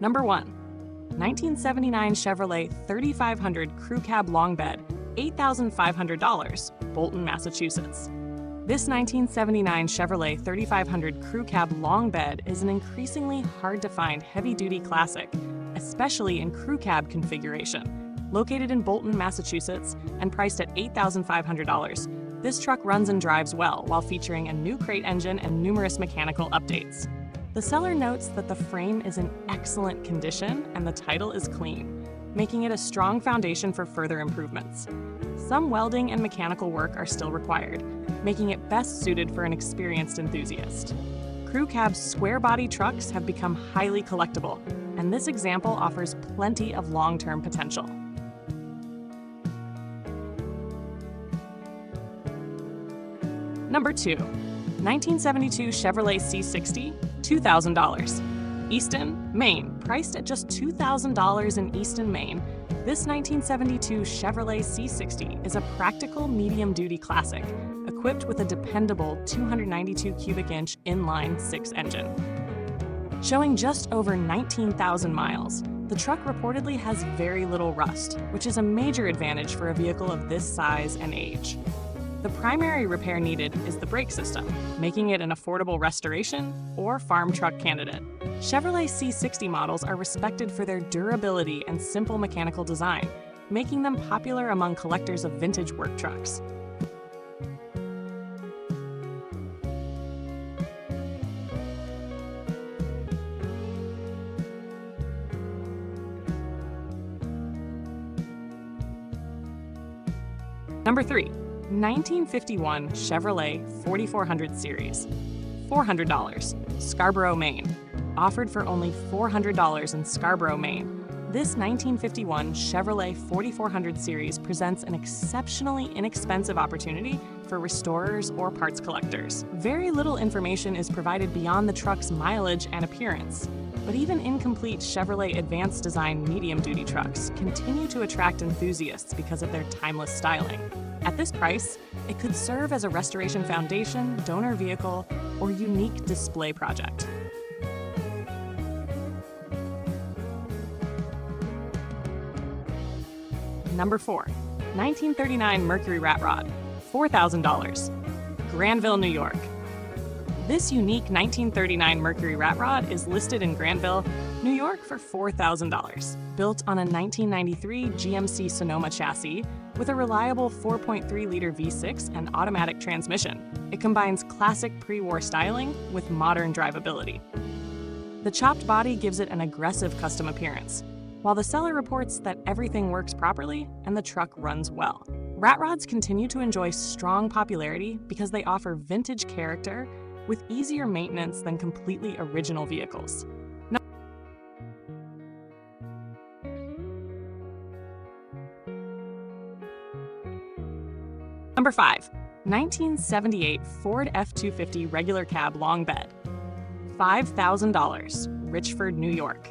Number 1. 1979 Chevrolet 3500 Crew Cab Long Bed, $8,500, Bolton, Massachusetts. This 1979 Chevrolet 3500 Crew Cab Long Bed is an increasingly hard-to-find heavy-duty classic, especially in crew cab configuration. Located in Bolton, Massachusetts, and priced at $8,500, this truck runs and drives well while featuring a new crate engine and numerous mechanical updates. The seller notes that the frame is in excellent condition and the title is clean, making it a strong foundation for further improvements. Some welding and mechanical work are still required, making it best suited for an experienced enthusiast. Crew cab's square-body trucks have become highly collectible, and this example offers plenty of long-term potential. Number 2. 1972 Chevrolet C10, $2,000. Easton, Maine. Priced at just $2,000 in Easton, Maine, this 1972 Chevrolet C10 is a practical medium-duty classic, equipped with a dependable 292 cubic inch inline-six engine. Showing just over 19,000 miles, the truck reportedly has very little rust, which is a major advantage for a vehicle of this size and age. The primary repair needed is the brake system, making it an affordable restoration or farm truck candidate. Chevrolet C10 models are respected for their durability and simple mechanical design, making them popular among collectors of vintage work trucks. Number 3. 1951 Chevrolet 4400 Series, $400, Scarborough, Maine. Offered for only $400 in Scarborough, Maine, this 1951 Chevrolet 4400 Series presents an exceptionally inexpensive opportunity for restorers or parts collectors. Very little information is provided beyond the truck's mileage and appearance, but even incomplete Chevrolet Advanced Design medium-duty trucks continue to attract enthusiasts because of their timeless styling. At this price, it could serve as a restoration foundation, donor vehicle, or unique display project. Number 4. 1939 Mercury Rat Rod, $4,000, Granville, New York. This unique 1939 Mercury Rat Rod is listed in Granville, New York for $4,000. Built on a 1993 GMC Sonoma chassis with a reliable 4.3-liter V6 and automatic transmission, it combines classic pre-war styling with modern drivability. The chopped body gives it an aggressive custom appearance, while the seller reports that everything works properly and the truck runs well. Rat rods continue to enjoy strong popularity because they offer vintage character with easier maintenance than completely original vehicles. Number 5. 1978 Ford F-250 Regular Cab Long Bed, $5,000, Richford, New York.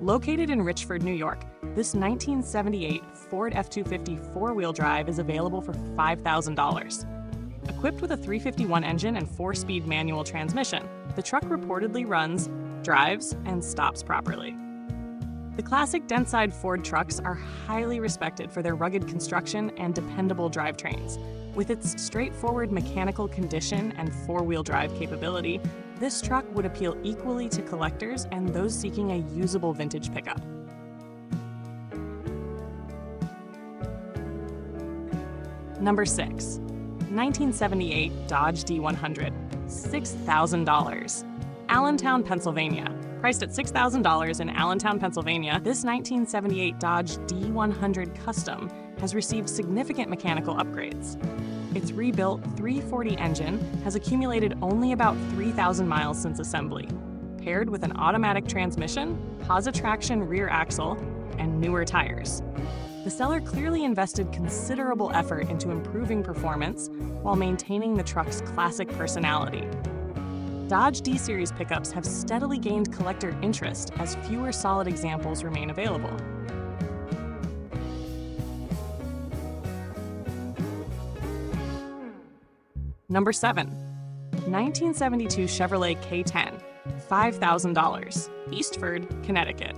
Located in Richford, New York, this 1978 Ford F-250 four-wheel drive is available for $5,000. Equipped with a 351 engine and 4-speed manual transmission, the truck reportedly runs, drives, and stops properly. The classic Dentside Ford trucks are highly respected for their rugged construction and dependable drivetrains. With its straightforward mechanical condition and four-wheel drive capability, this truck would appeal equally to collectors and those seeking a usable vintage pickup. Number 6. 1978 Dodge D100, $6,000. Allentown, Pennsylvania. Priced at $6,000 in Allentown, Pennsylvania, this 1978 Dodge D100 Custom has received significant mechanical upgrades. Its rebuilt 340 engine has accumulated only about 3,000 miles since assembly, paired with an automatic transmission, posi-traction rear axle, and newer tires. The seller clearly invested considerable effort into improving performance while maintaining the truck's classic personality. Dodge D-Series pickups have steadily gained collector interest as fewer solid examples remain available. Number 7. 1972 Chevrolet C10, $5,000, Eastford, Connecticut.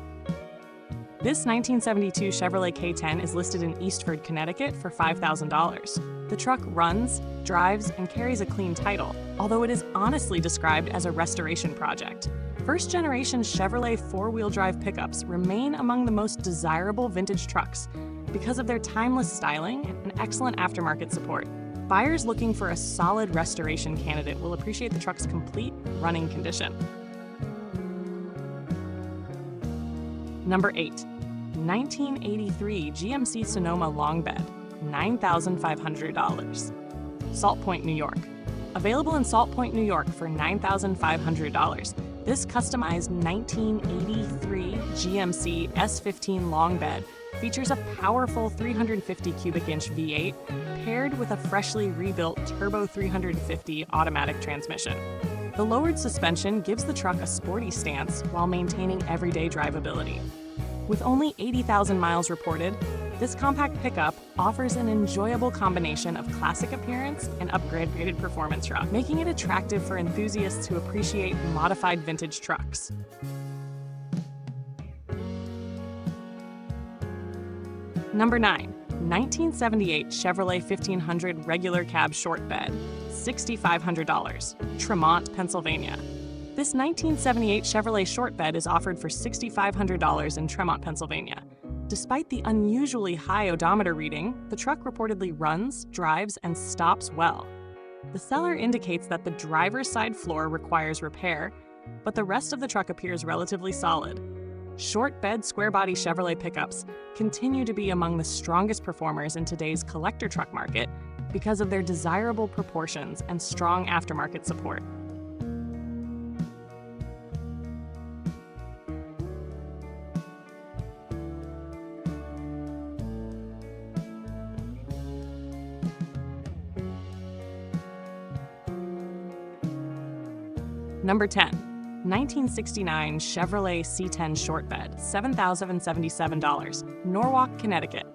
This 1972 Chevrolet C10 is listed in Eastford, Connecticut for $5,000. The truck runs, drives, and carries a clean title, although it is honestly described as a restoration project. First-generation Chevrolet four-wheel drive pickups remain among the most desirable vintage trucks because of their timeless styling and excellent aftermarket support. Buyers looking for a solid restoration candidate will appreciate the truck's complete running condition. Number 8. 1983 GMC Sonoma Long Bed, $9,500. Salt Point, New York. Available in Salt Point, New York for $9,500. This customized 1983 GMC S15 long bed features a powerful 350 cubic inch V8 paired with a freshly rebuilt Turbo 350 automatic transmission. The lowered suspension gives the truck a sporty stance while maintaining everyday drivability. With only 80,000 miles reported, this compact pickup offers an enjoyable combination of classic appearance and upgraded performance truck, making it attractive for enthusiasts who appreciate modified vintage trucks. Number 9. 1978 Chevrolet 1500 regular cab short bed, $6,500, Tremont, Pennsylvania. This 1978 Chevrolet short bed is offered for $6,500 in Tremont, Pennsylvania. Despite the unusually high odometer reading, the truck reportedly runs, drives, and stops well. The seller indicates that the driver's side floor requires repair, but the rest of the truck appears relatively solid. Short bed square body Chevrolet pickups continue to be among the strongest performers in today's collector truck market because of their desirable proportions and strong aftermarket support. Number 10. 1969 Chevrolet C10 short bed, $7,077, Norwalk, Connecticut.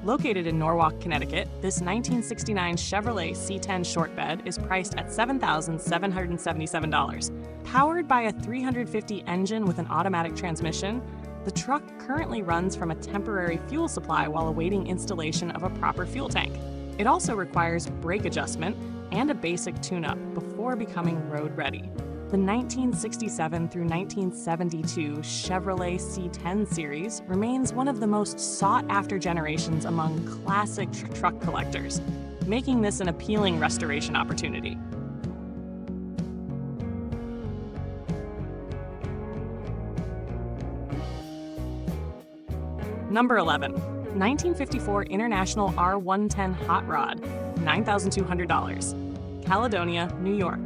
Located in Norwalk, Connecticut, this 1969 Chevrolet C10 short bed is priced at $7,777. Powered by a 350 engine with an automatic transmission, the truck currently runs from a temporary fuel supply while awaiting installation of a proper fuel tank. It also requires brake adjustment and a basic tune-up before becoming road ready. The 1967 through 1972 Chevrolet C10 series remains one of the most sought-after generations among classic truck collectors, making this an appealing restoration opportunity. Number 11. 1954 International R110 Hot Rod, $9,200, Caledonia, New York.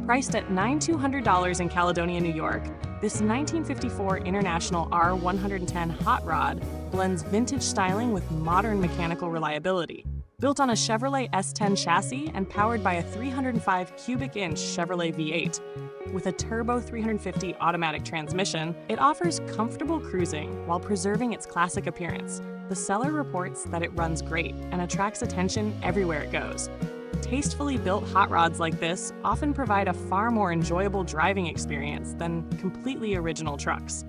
Priced at $9,200 in Caledonia, New York, this 1954 International R110 Hot Rod blends vintage styling with modern mechanical reliability. Built on a Chevrolet S10 chassis and powered by a 305 cubic inch Chevrolet V8, with a Turbo 350 automatic transmission, it offers comfortable cruising while preserving its classic appearance. The seller reports that it runs great and attracts attention everywhere it goes. Tastefully built hot rods like this often provide a far more enjoyable driving experience than completely original trucks.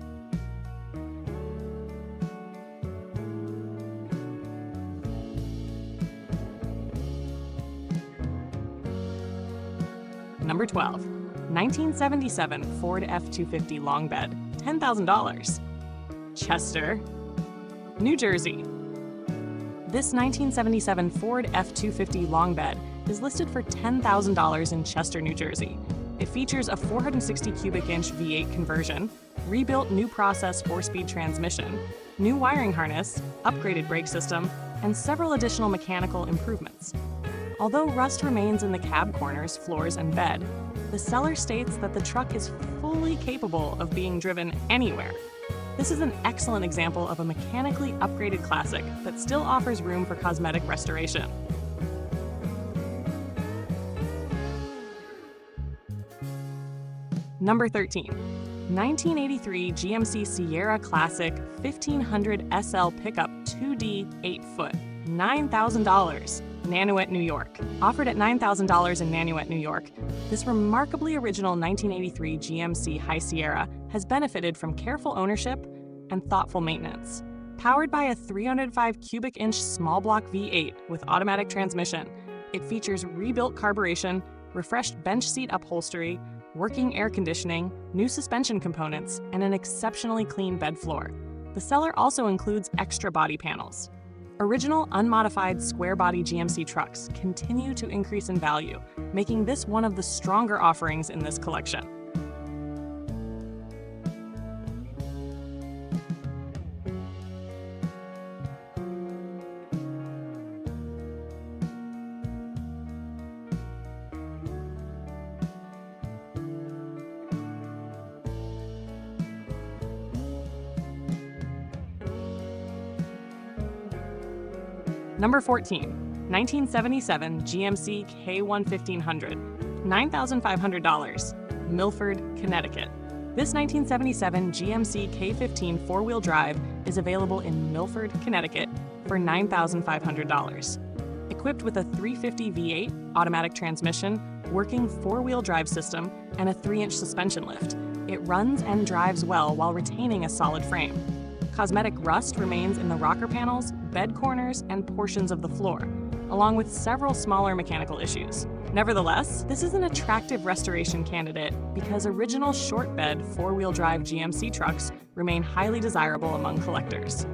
Number 12. 1977 Ford F-250 long bed, $10,000. Chester, New Jersey. This 1977 Ford F-250 long bed is listed for $10,000 in Chester, New Jersey. It features a 460 cubic inch V8 conversion, rebuilt new process 4-speed transmission, new wiring harness, upgraded brake system, and several additional mechanical improvements. Although rust remains in the cab corners, floors, and bed, the seller states that the truck is fully capable of being driven anywhere. This is an excellent example of a mechanically upgraded classic that still offers room for cosmetic restoration. Number 13. 1983 GMC Sierra Classic 1500 SL pickup 2D 8-foot, $9,000. Nanuet, New York. Offered at $9,000 in Nanuet, New York, this remarkably original 1983 GMC High Sierra has benefited from careful ownership and thoughtful maintenance. Powered by a 305 cubic inch small block V8 with automatic transmission, it features rebuilt carburation, refreshed bench seat upholstery, working air conditioning, new suspension components, and an exceptionally clean bed floor. The seller also includes extra body panels. Original unmodified square body GMC trucks continue to increase in value, making this one of the stronger offerings in this collection. Number 14, 1977 GMC K1 1500, $9,500, Milford, Connecticut. This 1977 GMC K15 four-wheel drive is available in Milford, Connecticut for $9,500. Equipped with a 350 V8 automatic transmission, working four-wheel drive system, and a 3-inch suspension lift, it runs and drives well while retaining a solid frame. Cosmetic rust remains in the rocker panels, bed corners, and portions of the floor, along with several smaller mechanical issues. Nevertheless, this is an attractive restoration candidate because original short bed four-wheel drive GMC trucks remain highly desirable among collectors.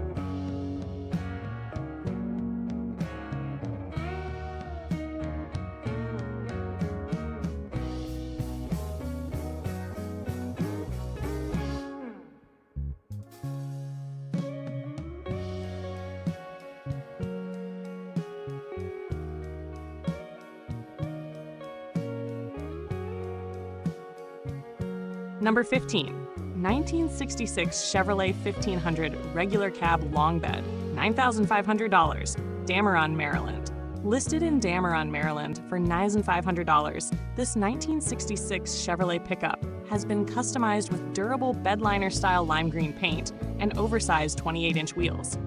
Number 15, 1966 Chevrolet 1500 regular cab long bed, $9,500, Dameron, Maryland. Listed in Dameron, Maryland for $9,500, this 1966 Chevrolet pickup has been customized with durable bedliner-style lime green paint and oversized 28-inch wheels.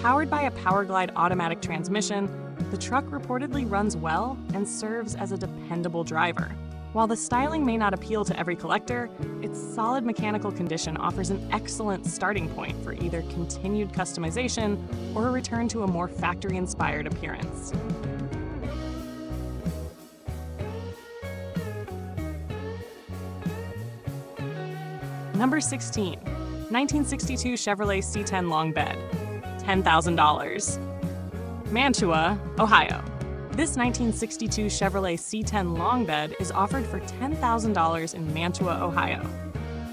Powered by a Powerglide automatic transmission, the truck reportedly runs well and serves as a dependable driver. While the styling may not appeal to every collector, its solid mechanical condition offers an excellent starting point for either continued customization or a return to a more factory-inspired appearance. Number 16, 1962 Chevrolet C10 long bed, $10,000. Mantua, Ohio. This 1962 Chevrolet C10 long bed is offered for $10,000 in Mantua, Ohio.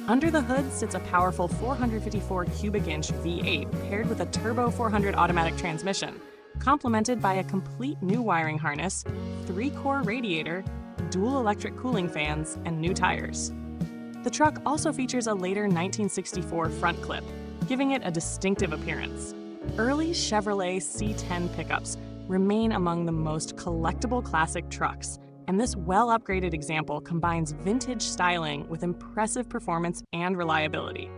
Under the hood sits a powerful 454 cubic inch V8 paired with a turbo 400 automatic transmission, complemented by a complete new wiring harness, 3-core radiator, dual electric cooling fans, and new tires. The truck also features a later 1964 front clip, giving it a distinctive appearance. Early Chevrolet C10 pickups remain among the most collectible classic trucks, and this well-upgraded example combines vintage styling with impressive performance and reliability.